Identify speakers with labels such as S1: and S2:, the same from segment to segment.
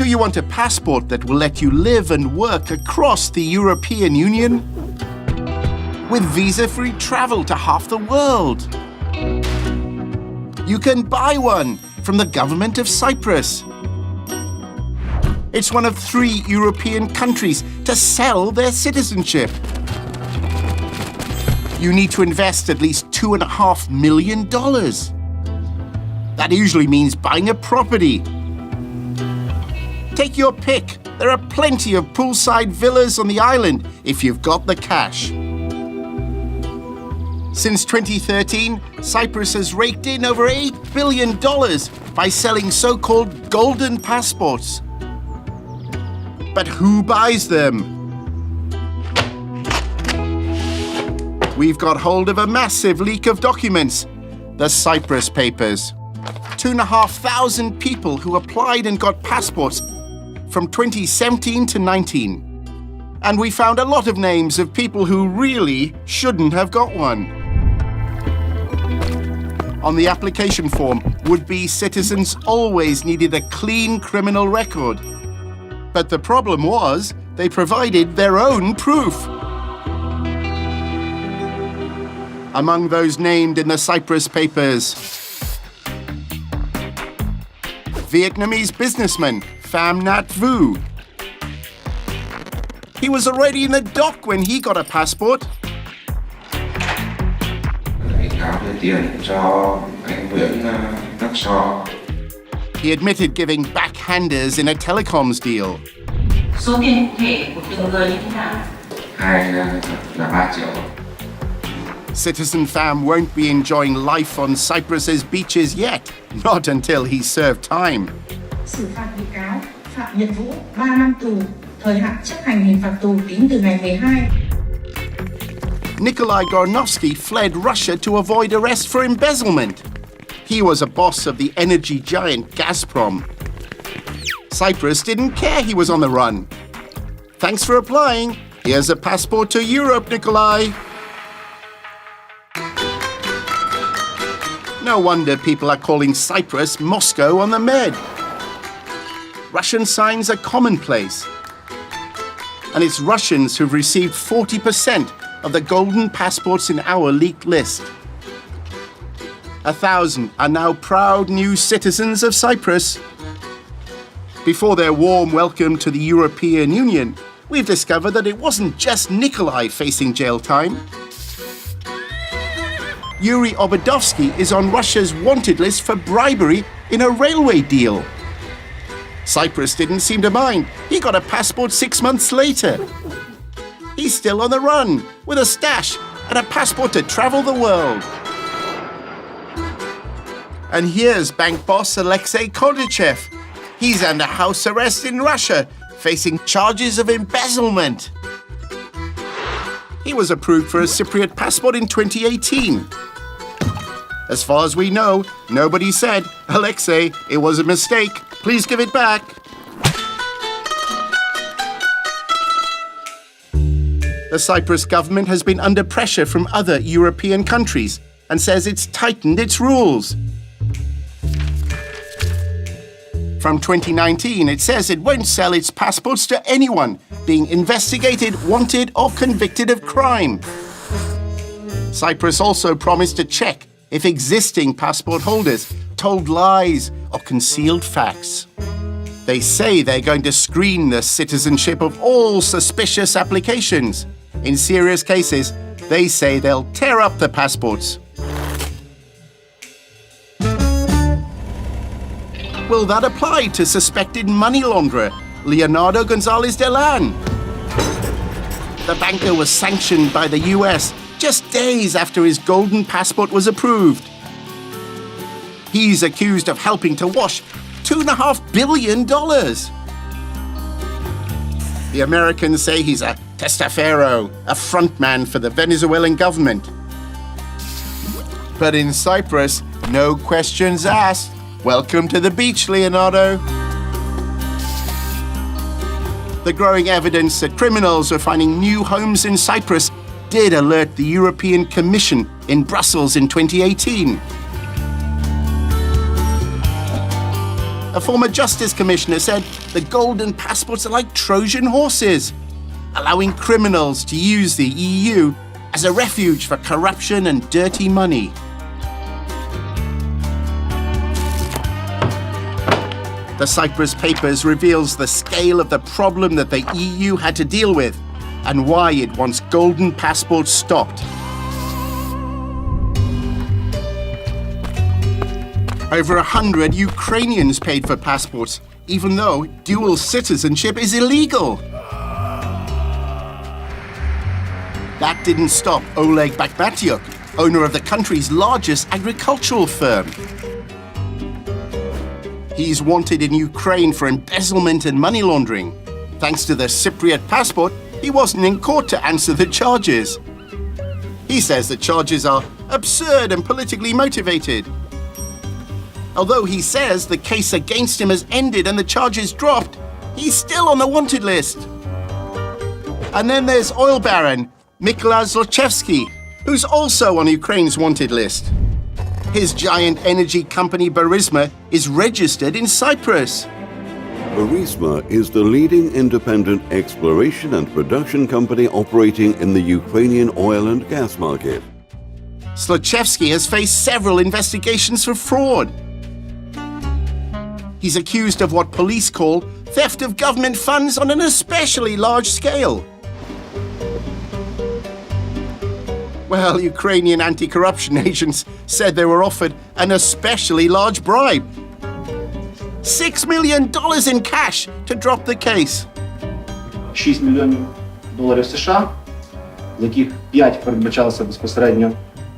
S1: you want a passport that will let you live and work across the European Union? With visa-free travel to half the world. You can buy one from the government of Cyprus. It's one of 3 European countries to sell their citizenship. You need to invest at least $2.5 million. That usually means buying a property. Take your pick. There are plenty of poolside villas on the island if you've got the cash. Since 2013, Cyprus has raked in over $8 billion by selling so-called golden passports. But who buys them? We've got hold of a massive leak of documents, the Cyprus Papers. 2,500 people who applied and got passports from 2017 to 19. And we found a lot of names of people who really shouldn't have got one. On the application form, would-be citizens always needed a clean criminal record. But the problem was, they provided their own proof. Among those named in the Cyprus Papers, Vietnamese businessman Pham Nhat Vu. He was already in the dock when he got a passport. He admitted giving backhanders in a telecoms deal.
S2: Số tiền cụ thể của từng người như thế nào?
S3: Là 3 triệu.
S1: Citizen Pham won't be enjoying life on Cyprus's beaches yet, not until he's served time.
S4: Xử phạt bị cáo Phạm Nhật Vũ 3 năm tù, thời hạn chấp hành hình phạt tù tính từ ngày 12.
S1: Nikolai Gornovsky fled Russia to avoid arrest for embezzlement. He was a boss of the energy giant Gazprom. Cyprus didn't care he was on the run. Thanks for applying. Here's a passport to Europe, Nikolai. No wonder people are calling Cyprus Moscow on the Med. Russian signs are commonplace. And it's Russians who've received 40% of the golden passports in our leaked list. 1,000 are now proud new citizens of Cyprus. Before their warm welcome to the European Union, we've discovered that it wasn't just Nikolai facing jail time. Yuri Obadovsky is on Russia's wanted list for bribery in a railway deal. Cyprus didn't seem to mind. He got a passport 6 months later. He's still on the run, with a stash and a passport to travel the world. And here's bank boss Alexei Kordachev. He's under house arrest in Russia, facing charges of embezzlement. He was approved for a Cypriot passport in 2018. As far as we know, nobody said, Alexei, it was a mistake. Please give it back. The Cyprus government has been under pressure from other European countries and says it's tightened its rules. From 2019, it says it won't sell its passports to anyone being investigated, wanted, or convicted of crime. Cyprus also promised to check if existing passport holders told lies or concealed facts. They say they're going to screen the citizenship of all suspicious applications. In serious cases, they say they'll tear up the passports. Will that apply to suspected money launderer Leonardo Gonzalez Delan? The banker was sanctioned by the US just days after his golden passport was approved. He's accused of helping to wash $2.5 billion. The Americans say he's a testaferro, a frontman for the Venezuelan government. But in Cyprus, no questions asked. Welcome to the beach, Leonardo. The growing evidence that criminals are finding new homes in Cyprus did alert the European Commission in Brussels in 2018. A former justice commissioner said the golden passports are like Trojan horses, allowing criminals to use the EU as a refuge for corruption and dirty money. The Cyprus Papers reveals the scale of the problem that the EU had to deal with and why it wants golden passports stopped. Over 100 Ukrainians paid for passports, even though dual citizenship is illegal. That didn't stop Oleg Bakhmatyuk, owner of the country's largest agricultural firm. He's wanted in Ukraine for embezzlement and money laundering. Thanks to the Cypriot passport, he wasn't in court to answer the charges. He says the charges are absurd and politically motivated. Although he says the case against him has ended and the charges dropped, he's still on the wanted list. And then there's oil baron Mykola Zlochevsky, who's also on Ukraine's wanted list. His giant energy company Burisma is registered in Cyprus.
S5: Burisma is the leading independent exploration and production company operating in the Ukrainian oil and gas market.
S1: Zlochevsky has faced several investigations for fraud. He's accused of what police call theft of government funds on an especially large scale. Well, Ukrainian anti-corruption agents said they were offered an especially large bribe. $6 million in cash to drop the case.
S6: $6 мільйонів США, з яких 5 передбачалося безпосередньо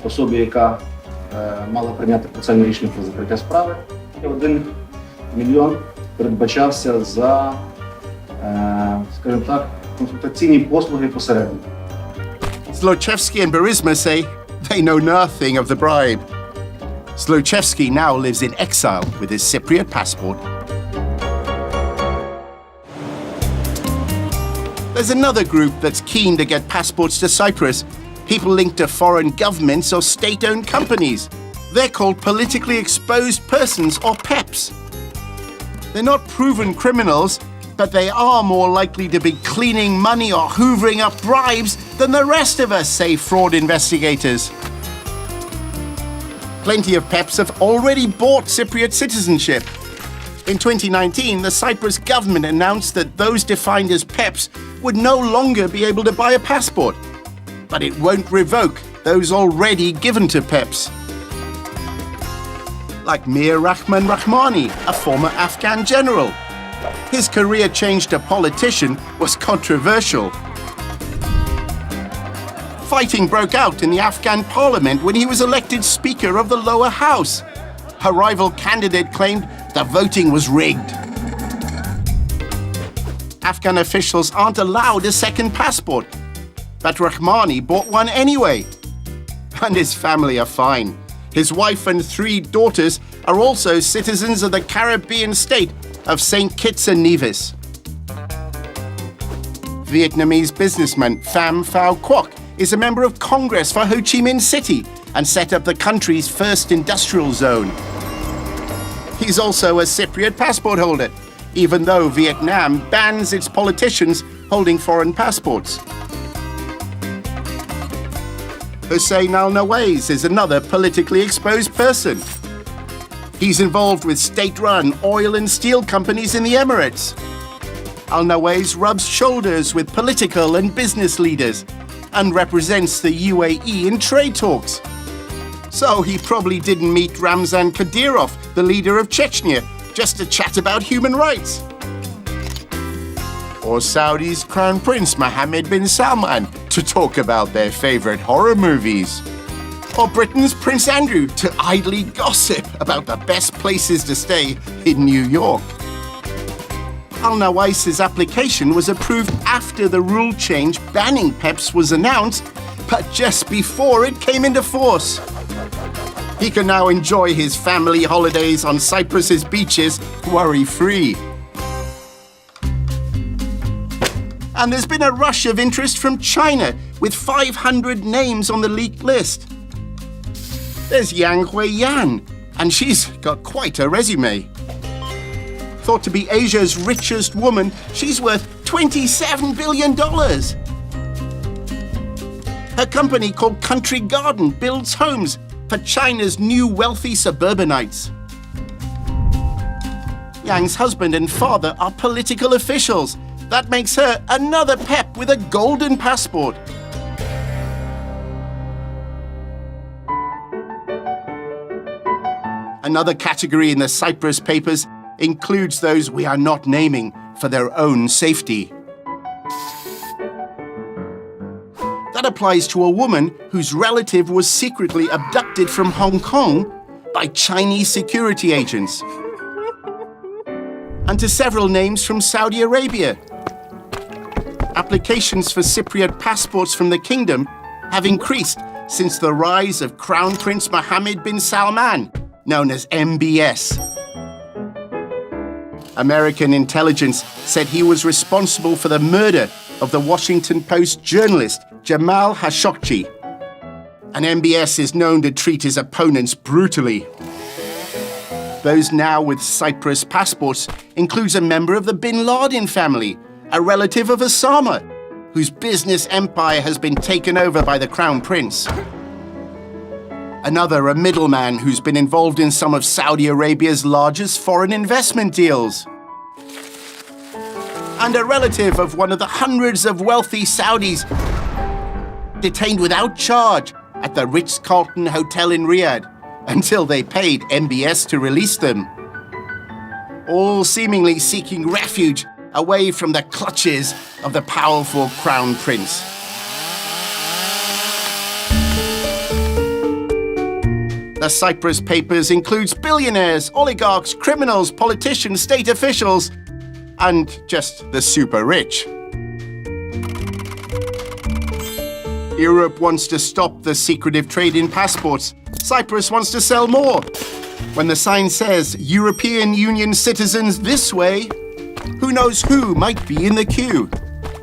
S6: особі, яка мала прийняти процесуальне рішення про закриття справи, і 1 мільйон передбачався за, скажімо так, консультаційні послуги посередника.
S1: Zlochevsky and Burisma say they know nothing of the bribe. Zlochevsky now lives in exile with his Cypriot passport. There's another group that's keen to get passports to Cyprus, people linked to foreign governments or state-owned companies. They're called politically exposed persons, or PEPs. They're not proven criminals, but they are more likely to be cleaning money or hoovering up bribes than the rest of us, say fraud investigators. Plenty of PEPs have already bought Cypriot citizenship. In 2019, the Cyprus government announced that those defined as PEPs would no longer be able to buy a passport. But it won't revoke those already given to PEPs. Like Mir Rahman Rahmani, a former Afghan general. His career change to politician was controversial. Fighting broke out in the Afghan parliament when he was elected Speaker of the lower house. A rival candidate claimed the voting was rigged. Afghan officials aren't allowed a second passport, but Rahmani bought one anyway. And his family are fine. His wife and 3 daughters are also citizens of the Caribbean state of St. Kitts and Nevis. Vietnamese businessman Pham Phan Quoc is a member of Congress for Ho Chi Minh City and set up the country's first industrial zone. He's also a Cypriot passport holder, even though Vietnam bans its politicians holding foreign passports. Hussein Al-Nawais is another politically exposed person. He's involved with state-run oil and steel companies in the Emirates. Al-Nawais rubs shoulders with political and business leaders and represents the UAE in trade talks. So he probably didn't meet Ramzan Kadyrov, the leader of Chechnya, just to chat about human rights. Or Saudi's Crown Prince Mohammed bin Salman to talk about their favorite horror movies. Or Britain's Prince Andrew to idly gossip about the best places to stay in New York. Al-Nawais' application was approved after the rule change banning PEPs was announced, but just before it came into force. He can now enjoy his family holidays on Cyprus's beaches worry-free. And there's been a rush of interest from China, with 500 names on the leaked list. There's Yang Huiyan, and she's got quite a resume. Thought to be Asia's richest woman, she's worth $27 billion. Her company called Country Garden builds homes for China's new wealthy suburbanites. Yang's husband and father are political officials. That makes her another pep with a golden passport. Another category in the Cyprus papers includes those we are not naming for their own safety. That applies to a woman whose relative was secretly abducted from Hong Kong by Chinese security agents. And to several names from Saudi Arabia. Applications for Cypriot passports from the kingdom have increased since the rise of Crown Prince Mohammed bin Salman, known as MBS. American intelligence said he was responsible for the murder of the Washington Post journalist Jamal Khashoggi. And MBS is known to treat his opponents brutally. Those now with Cyprus passports includes a member of the Bin Laden family, a relative of Osama, whose business empire has been taken over by the Crown Prince. Another, a middleman who's been involved in some of Saudi Arabia's largest foreign investment deals. And a relative of one of the hundreds of wealthy Saudis detained without charge at the Ritz-Carlton Hotel in Riyadh until they paid MBS to release them. All seemingly seeking refuge away from the clutches of the powerful Crown Prince. The Cyprus papers includes billionaires, oligarchs, criminals, politicians, state officials, and just the super rich. Europe wants to stop the secretive trade in passports. Cyprus wants to sell more. When the sign says European Union citizens this way, who knows who might be in the queue?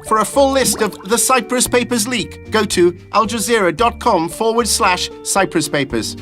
S1: For a full list of the Cyprus Papers leak, go to aljazeera.com/Cyprus Papers.